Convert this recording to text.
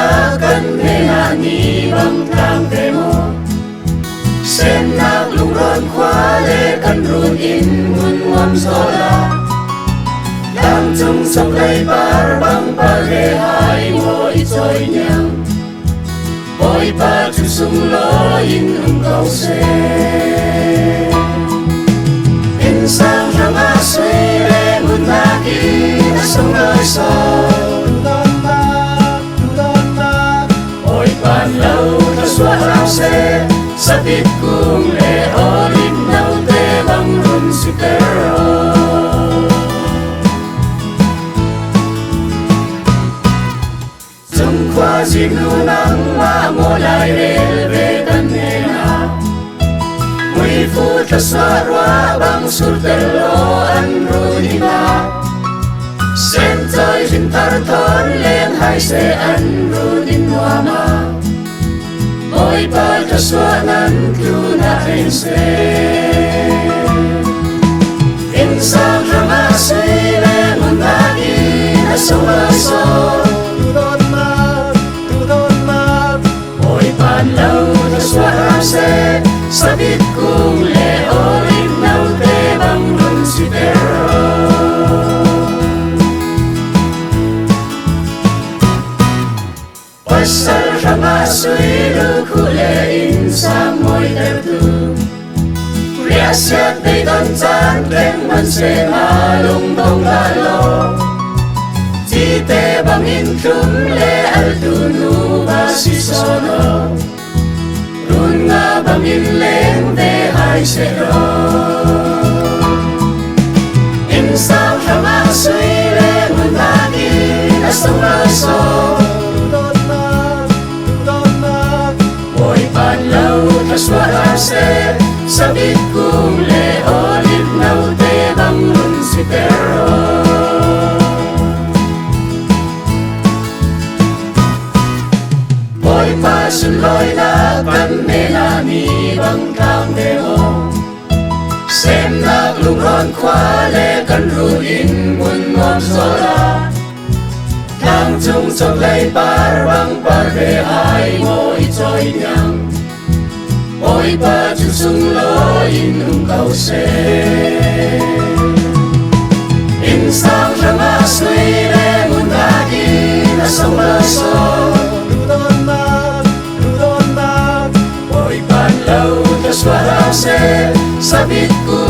na kan hena ni bang tang te mo sen na lung ron khwa le kan run in mun ngom sola lang chung sông lây bar bang pa le hai mo i choi nyang oi pa chu sung lo in cầu se in sang rang a suy le mun na ki na sông loi so oi pan lâu ta xóa rau se sa bit kung le olim nau te bang run si pero zum khoa jing nu nang ma mo lai rel ve kan ne na mui fu ta sa rwa bang sur te lo an ru ni na sen toi jin tar thon len hai se an ru din wa ma oi pa ta xóa nan tu na hen se in sang rang a suy le mun na ki na so ma so oi pan lâu ta xóa rau se sa bit kung le olim nau te bang run si pero pasal rang a suy lu khu le in sang moi ter tu ria siat te don chan ken man se na lung bong la lo ti te bang in thum le al tu nu ba si so no run nga bang in leng te hai se ro in sang rang a suy le mun na ki na song la so oi pan lâu ta xóa rau se sa bit kung le olim nau te bang run si pero oi pa sun loi na kan me na ni bang tang te mo sem na lung ron khwa le kan ru in mun ngom sola lang chung sông lây bar bang par ve hai mo i choi nyang oi pa chu sung lo in cầu se in sang rang a suy le mun na ki na sông la so oi pan lâu ta xóa rau se sa bit ku